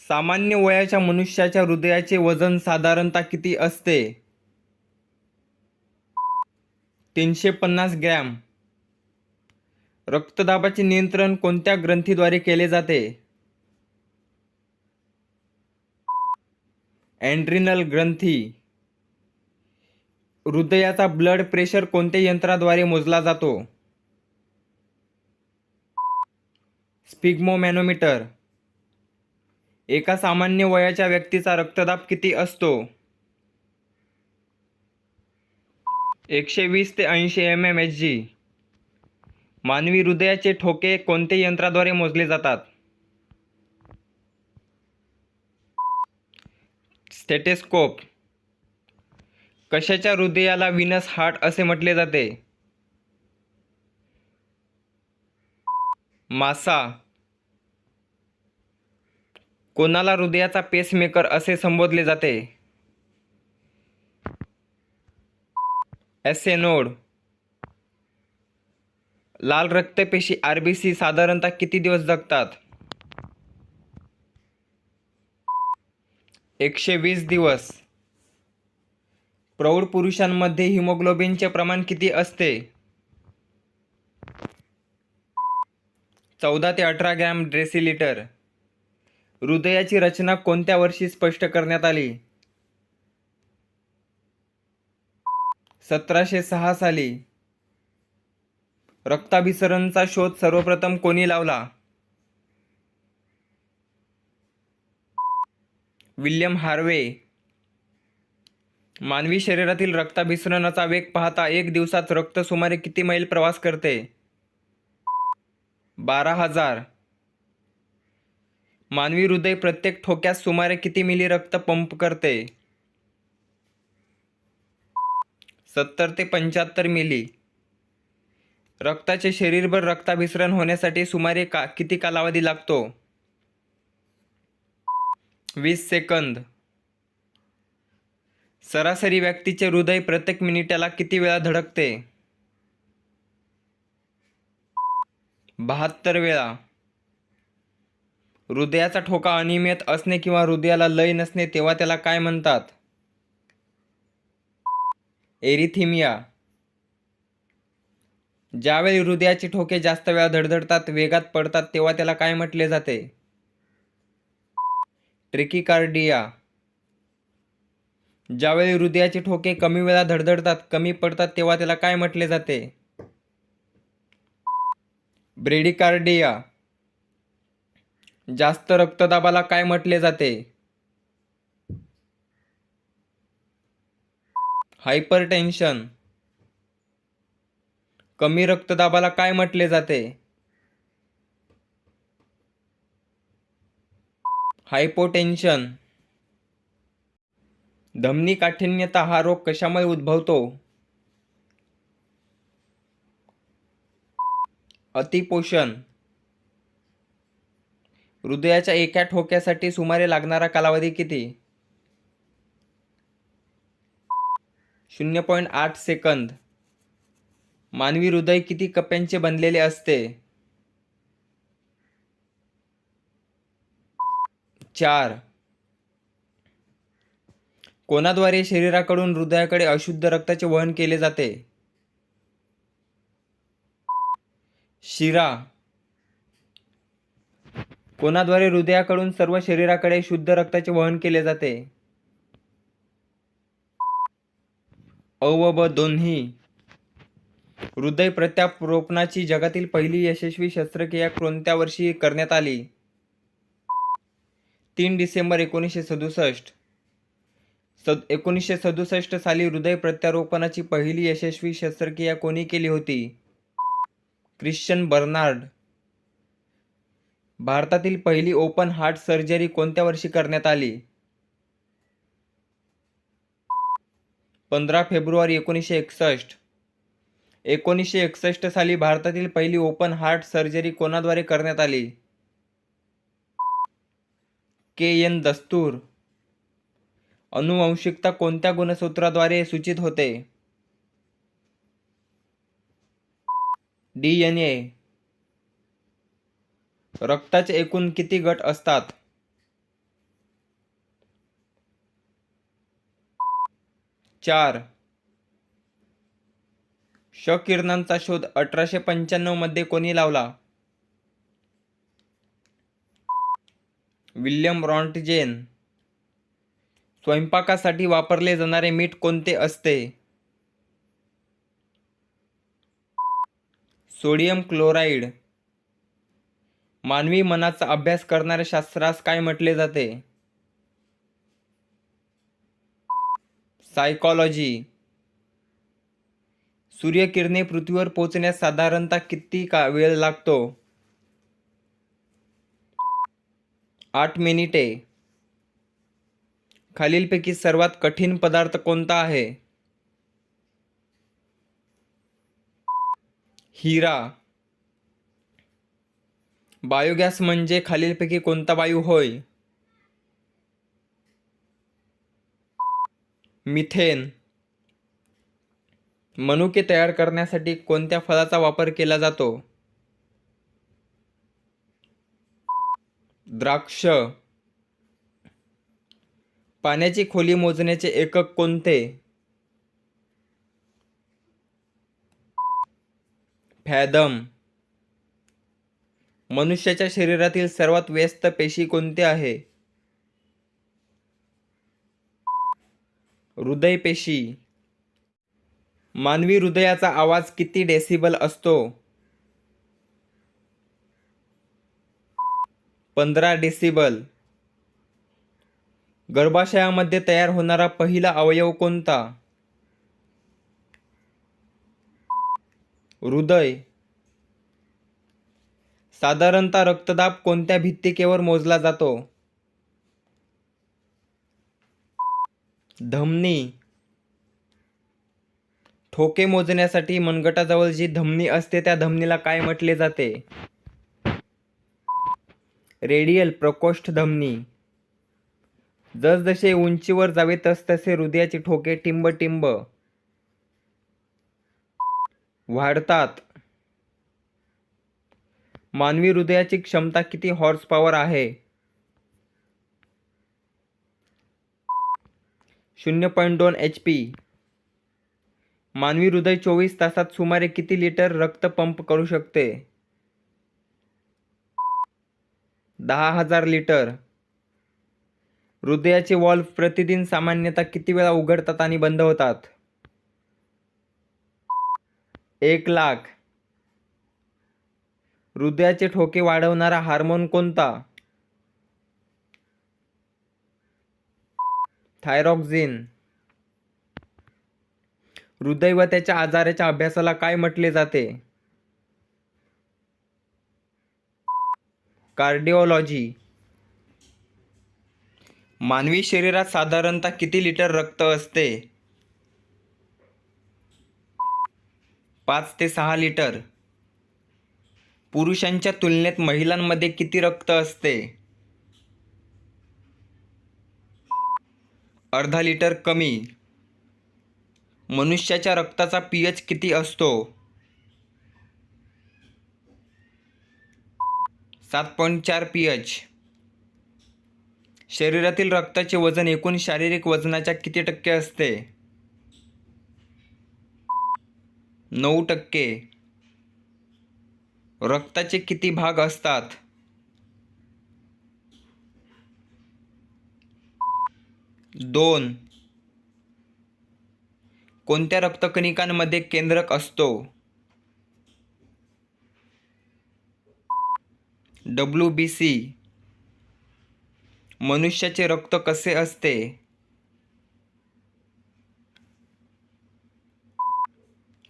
सामान्य वयाच्या मनुष्याच्या हृदयाचे वजन साधारणतः किती असते? 350 ग्रॅम. रक्तदाबाचे नियंत्रण कोणत्या ग्रंथीद्वारे केले जाते? ॲड्रिनल ग्रंथी. हृदयाचा ब्लड प्रेशर कोणत्या यंत्राद्वारे मोजला जातो? स्फिग्मोमॅनोमीटर. एका सामान्य वयाच्या व्यक्तीचा रक्तदाब किती असतो? 120 ते 80 mmHg. मानवी हृदयाचे ठोके कोणत्या यंत्राद्वारे मोजले जातात? स्टेथोस्कोप. कशाच्या हृदयाला व्हीनस हार्ट असे म्हटले जाते? मासा. कोणाला हृदयाचा पेसमेकर असे संबोधले जाते? ॲसेनोड. लाल रक्तपेशी RBC साधारणतः किती दिवस जगतात? 120 दिवस. प्रौढ पुरुषांमध्ये हिमोग्लोबिनचे प्रमाण किती असते? 14 ते 18 ग्रॅम डेसिलिटर. हृदयाची रचना कोणत्या वर्षी स्पष्ट करण्यात आली? 1706 साली. रक्ताभिसरणचा शोध सर्वप्रथम कोणी लावला? William Harvey. मानवी शरीरातील रक्ताभिसरणाचा वेग पाहता एक दिवसात रक्त सुमारे किती मैल प्रवास करते? 12,000. मानवी हृदय प्रत्येक ठोक्यास सुमारे किती मिली रक्त पंप करते? 70 ते 75 मिली. रक्ताचे शरीरभर रक्ताभिसरण होण्यासाठी सुमारे किती कालावधी लागतो? 20 सेकंद. सरासरी व्यक्तीचे हृदय प्रत्येक मिनिटाला किती वेळा धडकते? 72 वेळा. हृदयाचा ठोका अनियमित असणे किंवा हृदयाला लय नसणे तेव्हा त्याला काय म्हणतात? एरिथिमिया. ज्यावेळी हृदयाचे ठोके जास्त वेळा धडधडतात, वेगात पडतात तेव्हा त्याला काय म्हटले जाते? ट्रेकिकार्डिया. ज्यावेळी हृदयाचे ठोके कमी वेळा धडधडतात, कमी पडतात तेव्हा त्याला काय म्हटले जाते? ब्रेडिकार्डिया. जास्त रक्तदाबाला काय म्हटले जाते? हायपरटेन्शन. कमी रक्तदाबाला काय म्हटले जाते? हायपोटेन्शन. धमनी काठिण्यता हा रोग कशामुळे उद्भवतो? अतिपोषण. हृदयाच्या एका ठोक्यासाठी सुमारे लागणारा कालावधी किती? 0.8 सेकंद. मानवी हृदय किती कप्प्यांचे बनलेले असते? 4. कोणाद्वारे शरीराकडून हृदयाकडे अशुद्ध रक्ताचे वहन केले जाते? शिरा. कोणाद्वारे हृदयाकडून सर्व शरीराकडे शुद्ध रक्ताचे वहन केले जाते? अ व ब दोन्ही. हृदय प्रत्यारोपणाची जगातील पहिली यशस्वी शस्त्रक्रिया कोणत्या वर्षी करण्यात आली? 3 डिसेंबर 1967. 1967 साली हृदय प्रत्यारोपणाची पहिली यशस्वी शस्त्रक्रिया कोणी केली होती? Christian Barnard. भारतातील पहिली ओपन हार्ट सर्जरी कोणत्या वर्षी करण्यात आली? 15 फेब्रुवारी 1961. 1961 साली भारतातील पहिली ओपन हार्ट सर्जरी कोणाद्वारे करण्यात आली? KN दस्तूर. अनुवांशिकता कोणत्या गुणसूत्राद्वारे सूचित होते? DNA. रक्ताचे एकूण किती गट असतात? 4. क्ष किरणांचा शोध 1895 मध्ये कोणी लावला? William Roentgen. स्वयंपाकासाठी वापरले जाणारे मीठ कोणते असते? Sodium chloride. मानवी मनाचा अभ्यास करणाऱ्या शास्त्रास काय म्हटले जाते? सायकॉलॉजी. सूर्यकिरणे पृथ्वीवर पोहोचण्यास साधारणतः किती वेळ लागतो? 8 मिनिटे. खालीलपैकी सर्वात कठीण पदार्थ कोणता आहे? हिरा. बायोगॅस म्हणजे खालीलपैकी कोणता वायू होय? मिथेन. मनुके तयार करण्यासाठी कोणत्या फळाचा वापर केला जातो? द्राक्ष. पाण्याची खोली मोजण्याचे एकक कोणते? फॅदम. मनुष्याच्या शरीरातील सर्वात व्यस्त पेशी कोणती आहे? हृदय पेशी. मानवी हृदयाचा आवाज किती डेसिबल असतो? 15 डेसिबल. गर्भाशयामध्ये तयार होणारा पहिला अवयव कोणता? हृदय. साधारणतः रक्तदाब कोणत्या भित्तिकेवर मोजला जातो? धमनी. ठोके मोजण्यासाठी मनगटाजवळ जी धमनी असते त्या धमनीला काय म्हटले जाते? रेडियल प्रकोष्ठ धमनी. जसजसे उंचीवर जावे तसतसे हृदयाचे ठोके टिंब टिंब वाढतात. मानवी हृदयाची क्षमता किती हॉर्स पॉवर आहे? 0.2 HP. मानवी हृदय 24 तासात सुमारे किती लिटर रक्त पंप करू शकते? 10,000 लिटर. हृदयाचे व्हॉल्व प्रतिदिन सामान्यतः किती वेळा उघडतात आणि बंद होतात? 1,00,000. हृदयाचे ठोके वाढवणारा हार्मोन कोणता? थायरॉक्सिन. हृदय व त्याच्या आजाराच्या अभ्यासाला काय म्हटले जाते? कार्डिओलॉजी. मानवी शरीरात साधारणतः किती लिटर रक्त असते? 5 ते 6 लिटर. पुरुषांच्या तुलनेत महिलांमध्ये किती रक्त असते? अर्धा लिटर कमी. मनुष्याच्या रक्ताचा pH किती असतो? 7.4 pH. शरीरातील रक्ताचे वजन एकूण शारीरिक वजनाच्या किती टक्के असते? 9%. रक्ताचे किती भाग असतात? 2. कोणत्या रक्तकणिकांमध्ये केंद्रक असतो? WBC. मनुष्याचे रक्त कसे असते?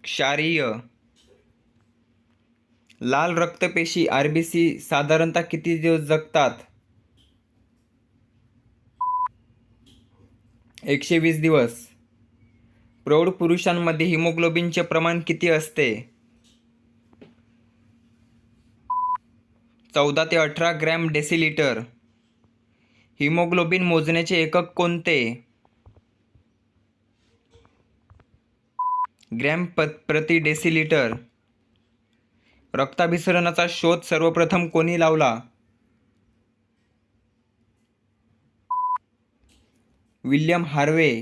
क्षारीय. लाल रक्तपेशी RBC साधारणतः किती दिवस जगतात? 120 दिवस. प्रौढ पुरुषांमध्ये हिमोग्लोबिनचे प्रमाण किती असते? 14 ते 18 ग्रॅम डेसिलिटर. हिमोग्लोबिन मोजण्याचे एकक कोणते? ग्रॅम प्रति डेसिलिटर. रक्ताभिसरणाचा शोध सर्वप्रथम कोणी लावला? William Harvey.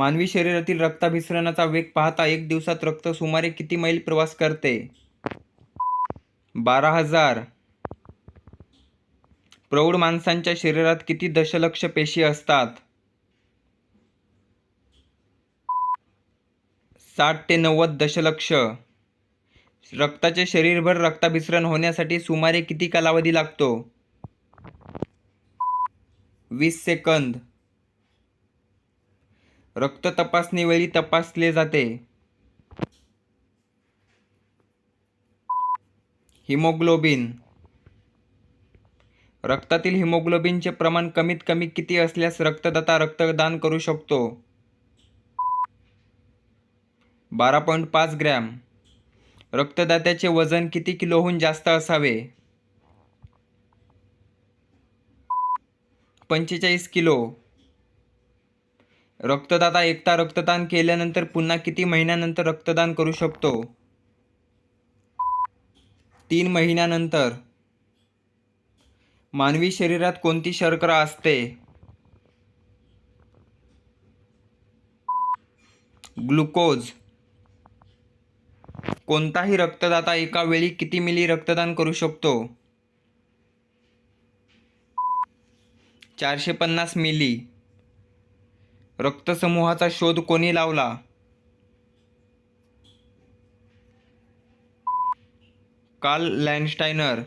मानवी शरीरातील रक्ताभिसरणाचा वेग पाहता एक दिवसात रक्त सुमारे किती मैल प्रवास करते? 12,000. प्रौढ माणसांच्या शरीरात किती दशलक्ष पेशी असतात? 60 ते 90 दशलक्ष. रक्ताचे शरीरभर रक्ताभिसरण होण्यासाठी सुमारे किती कालावधी लागतो? 20 सेकंद. रक्त तपासणी वेळी तपासले जाते. हिमोग्लोबिन. रक्तातील हिमोग्लोबिनचे प्रमाण कमीत कमी किती असल्यास रक्तदाता रक्तदान करू शकतो? 12.5 ग्रॅम. रक्तदात्याचे वजन किती किलोहून जास्त असावे? 45 किलो. रक्तदाता एकदा रक्तदान केल्यानंतर पुन्हा किती महिन्यानंतर रक्तदान करू शकतो? 3 महिन्यानंतर. मानवी शरीरात कोणती शर्करा असते? ग्लुकोज. कोणताही रक्तदाता एका वेळी किती मिली रक्तदान करू शकतो? 450 मिली. रक्तसमूहाचा शोध कोणी लावला? Karl Landsteiner.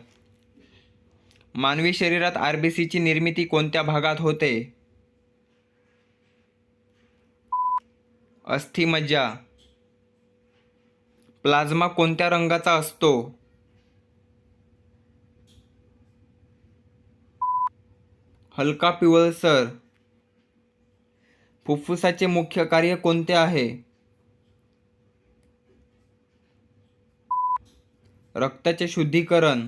मानवी शरीरात आरबीसीची निर्मिती कोणत्या भागात होते? अस्थिमज्जा. प्लाझ्मा कोणत्या रंगाचा असतो? हलका पिवळसर. फुफ्फुसाचे मुख्य कार्य कोणते आहे? रक्ताचे शुद्धीकरण.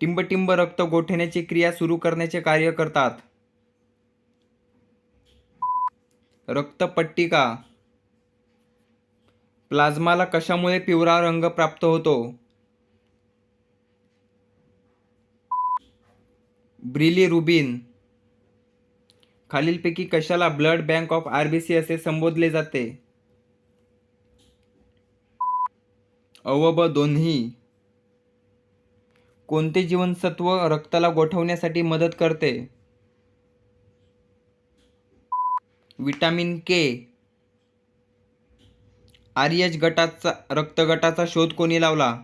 टिंबटिंब रक्त गोठवण्याची क्रिया सुरू करण्याचे कार्य करतात. रक्तपट्टिका. प्लाझ्माला कशामुळे पिवळा रंग प्राप्त होतो? बिलिरुबिन. खालीलपैकी कशाला ब्लड बँक ऑफ आरबीसी असे संबोधले जाते? अ व ब दोन्ही. कोणते जीवनसत्व रक्ताला गोठवण्यासाठी मदत करते? विटॅमिन के. आरएच गटाचा रक्तगटाचा शोध कोणी लावला?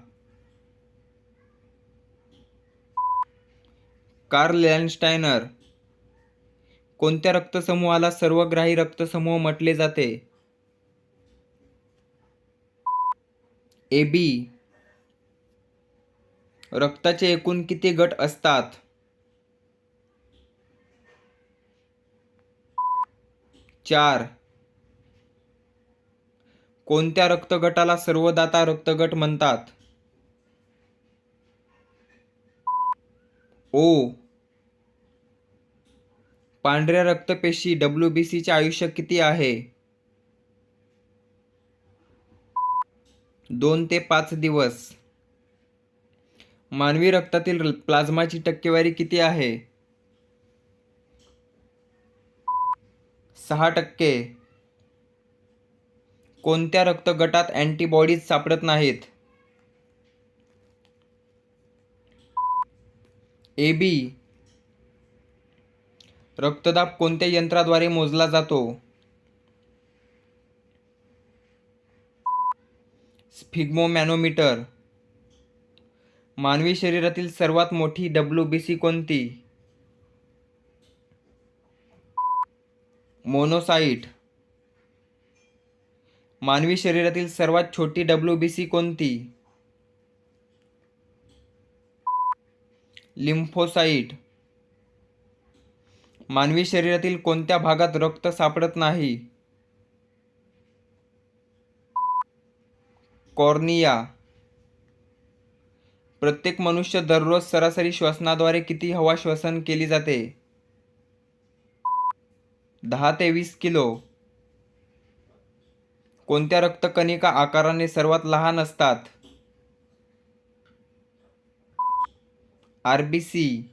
Karl Landsteiner. कोणत्या रक्तसमूहाला सर्वग्राही रक्तसमूह म्हटले जाते? A B. रक्ताचे एकूण किती गट असतात? 4. कोणत्या रक्तगटाला सर्वदाता रक्तगट म्हणतात? ओ. पांढऱ्या रक्तपेशी WBCचे आयुष्य किती आहे? 2 ते 5 दिवस. मानवी रक्तातील प्लाझ्माची टक्केवारी किती आहे? 6%. कोणत्या रक्तगटात अँटीबॉडीज सापडत नाहीत? A B. रक्तदाब कोणत्या यंत्राद्वारे मोजला जातो? स्फिग्मोमॅनोमीटर. मानवी शरीरातील सर्वात मोठी WBC कोणती? मोनोसाइट. मानवी शरीरातील सर्वात छोटी WBC कोणती? लिम्फोसाइट. मानवी शरीरातील कोणत्या भागात रक्त सापडत नाही? कॉर्निया. प्रत्येक मनुष्य दररोज सरासरी श्वसनाद्वारे किती हवा श्वसन केली जाते? 10 ते 20 किलो. कोणत्या रक्तकणिका आकाराने सर्वात लहान असतात? आरबीसी.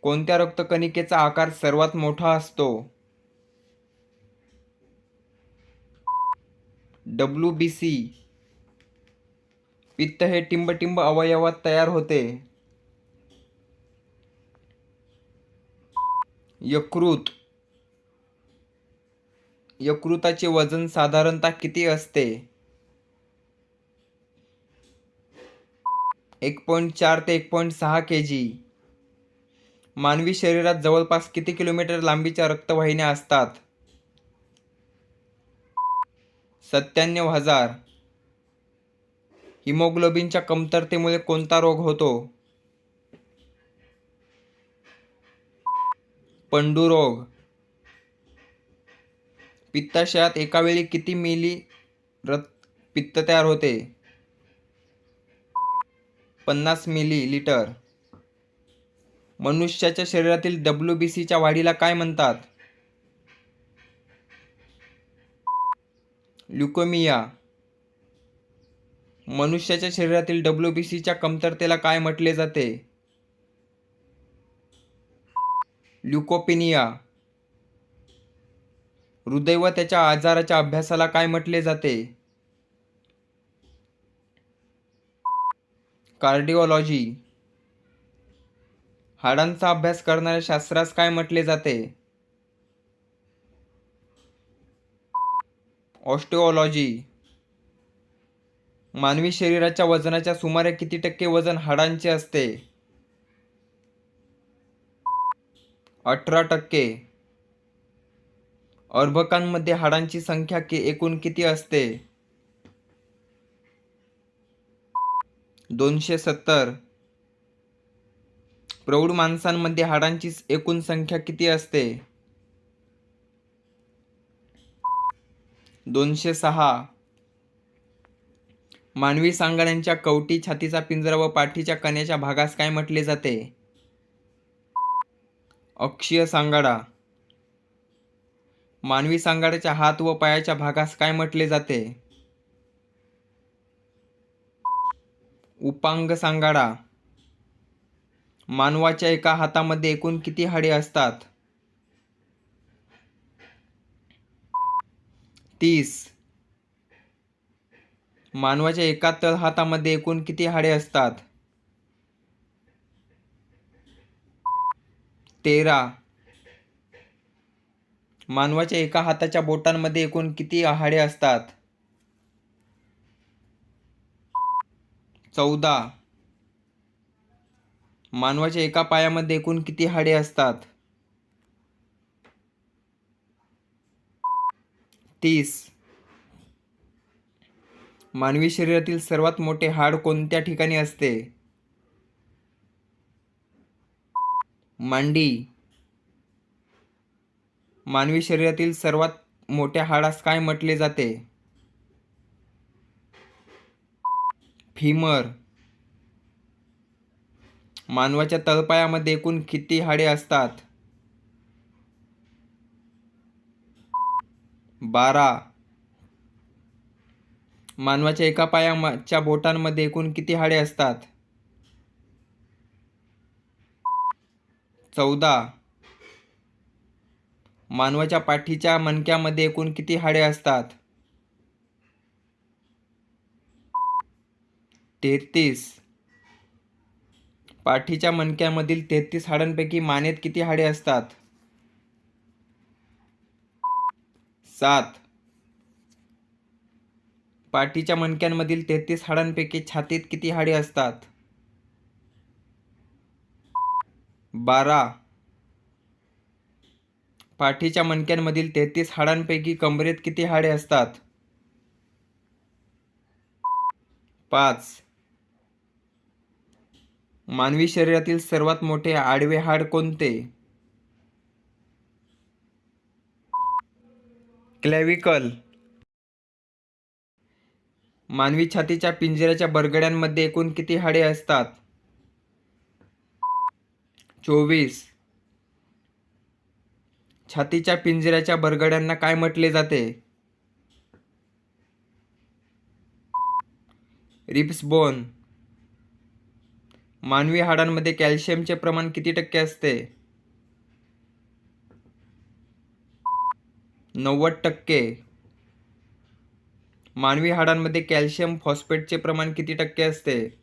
कोणत्या रक्तकणिकेचा आकार सर्वात मोठा असतो? WBC. पित्त हे टिंबटिंब अवयवात तयार होते. यकृत. यकृताचे वजन साधारणतः किती असते? 1.4 ते 1.6 kg. मानवी शरीरात जवळपास किती किलोमीटर लांबीच्या रक्तवाहिन्या असतात? 97,000. हिमोग्लोबिनच्या कमतरतेमुळे कोणता रोग होतो? पंडुरोग. पित्ताशयात एका वेळी किती मिली पित्त तयार होते? 50 मिली. मनुष्याच्या शरीरातील WBCच्या वाढीला काय म्हणतात? ल्युकेमिया. मनुष्याच्या शरीरातील WBCच्या कमतरतेला काय म्हटले जाते? ल्युकोपेनिया. हृदय व त्याच्या आजाराच्या अभ्यासाला काय म्हटले जाते? कार्डिओलॉजी. हाडांचा अभ्यास करणाऱ्या शास्त्रास काय म्हटले जाते? ऑस्टिओलॉजी. मानवी शरीराच्या वजनाच्या सुमारे किती टक्के वजन हाडांचे असते? 18%. अर्भकांमध्ये हाडांची संख्या एकूण किती असते? 270. प्रौढ माणसांमध्ये हाडांची एकूण संख्या किती असते? 206. मानवी सांगाड्यांच्या कवटी, छातीचा पिंजरा व पाठीच्या कण्याच्या भागास काय म्हटले जाते? अक्षीय सांगाडा. मानवी सांगाड्याच्या हात व पायाच्या भागास काय म्हटले जाते? उपांग सांगाडा. मानवाच्या एका हातामध्ये एकूण किती हाडे असतात? 30. मानवाच्या एका तळहातामध्ये एकूण किती हाडे असतात? 13. मानवाच्या एका हाताच्या बोटांमध्ये एकूण किती हाडे असतात? 14. मानवाच्या एका पायामध्ये एकूण किती हाडे असतात? 30. मानवी शरीरातील सर्वात मोठे हाड कोणत्या ठिकाणी असते? मांडी. मानवी शरीरातील सर्वात मोठ्या हाडास काय म्हटले जाते? फीमर. मानवाच्या तळपायामध्ये एकूण किती हाडे असतात? 12. मानवाच्या एका पायाच्या बोटांमध्ये एकूण किती हाडे असतात? 14. मानवाच्या पाठीच्या मणक्यामध्ये एकूण किती हाडे असतात? 33. पाठीच्या मणक्यामधील 33 हाडांपैकी मानेत किती हाडे असतात? 7. पाठीच्या मणक्यांमधील 33 हाडांपैकी छातीत किती हाडे असतात? 12. पाठीच्या मणक्यांमधील 33 हाडांपैकी कमरेत किती हाडे असतात? 5. मानवी शरीरातील सर्वात मोठे आडवे हाड कोणते? क्लॅव्हिकल. मानवी छातीच्या पिंजऱ्याच्या बरगड्यांमध्ये एकूण किती हाडे असतात? 24. छातीच्या पिंजऱ्याच्या बरगड्यांना काय म्हटले जाते? Ribs bone. मानवी हाडांमध्ये कॅल्शियमचे प्रमाण किती टक्के असते? 90%. मानवी हाडांमध्ये कॅल्शियम फॉस्फेटचे प्रमाण किती टक्के असते?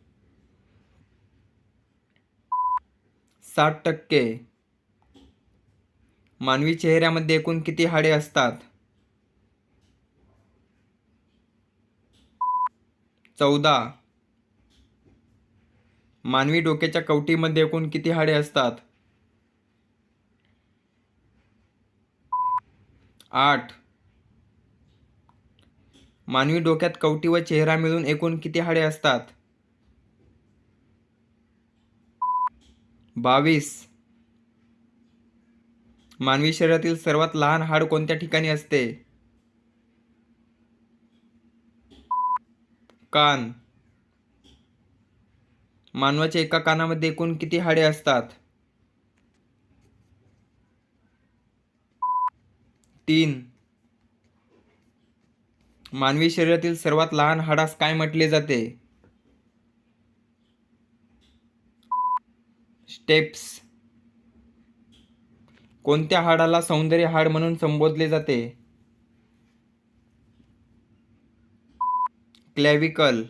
60%. मानवी चेहऱ्यामध्ये एकूण किती हाडे असतात? 14. मानवी डोक्याच्या कवटीमध्ये एकूण किती हाडे असतात? 8. मानवी डोक्यात कवटी व चेहरा मिळून एकूण किती हाडे असतात? 22. मानवी शरीरातील सर्वात लहान हाड कोणत्या ठिकाणी असते? कान. मानवाच्या एका कानामध्ये एकूण किती हाडे असतात? 3. मानवी शरीरातील सर्वात लहान हाडास काय म्हटले जाते? स्टेप्स. कोणत्या हाडाला सौंदर्य हाड म्हणून संबोधले जाते? क्लॅव्हिकल.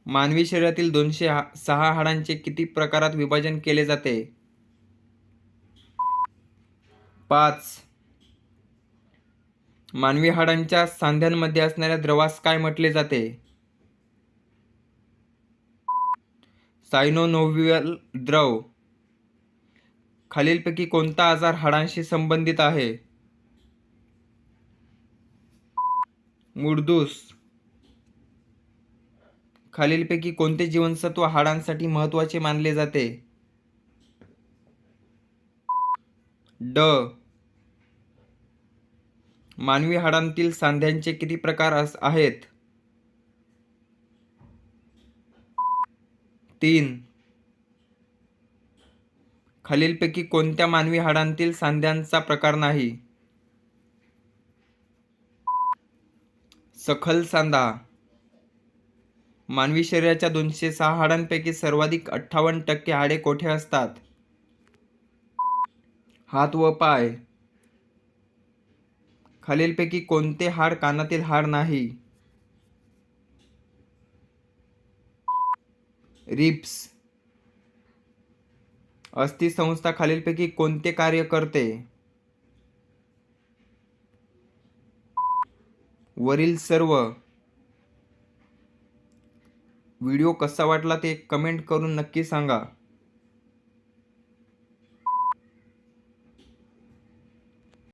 मानवी शरीरातील 206 हाडांचे किती प्रकारात विभाजन केले जाते? 5. मानवी हाडांच्या सांध्यांमध्ये असणाऱ्या द्रवास काय म्हटले जाते? सायनोव्हियल द्रव. खालीलपैकी कोणता आजार हाडांशी संबंधित आहे? मुडदूस. खालीलपैकी कोणते जीवनसत्व हाडांसाठी महत्त्वाचे मानले जाते? ड. मानवी हाडांतील सांध्यांचे किती प्रकार आहेत? 3. खालीलपैकी कोणत्या मानवी हाडांतील सांध्यांचा प्रकार नाही? सखल सांधा. मानवी शरीराच्या 206 हाडांपैकी सर्वाधिक 58% हाडे कोठे असतात? हात व पाय. खालीलपैकी कोणते हाड कानातील हाड नाही? रिब्स. अस्थिसंस्था खालीलपैकी कोणते कार्य करते? वरील सर्व. व्हिडिओ कसा वाटला ते कमेंट करून नक्की सांगा.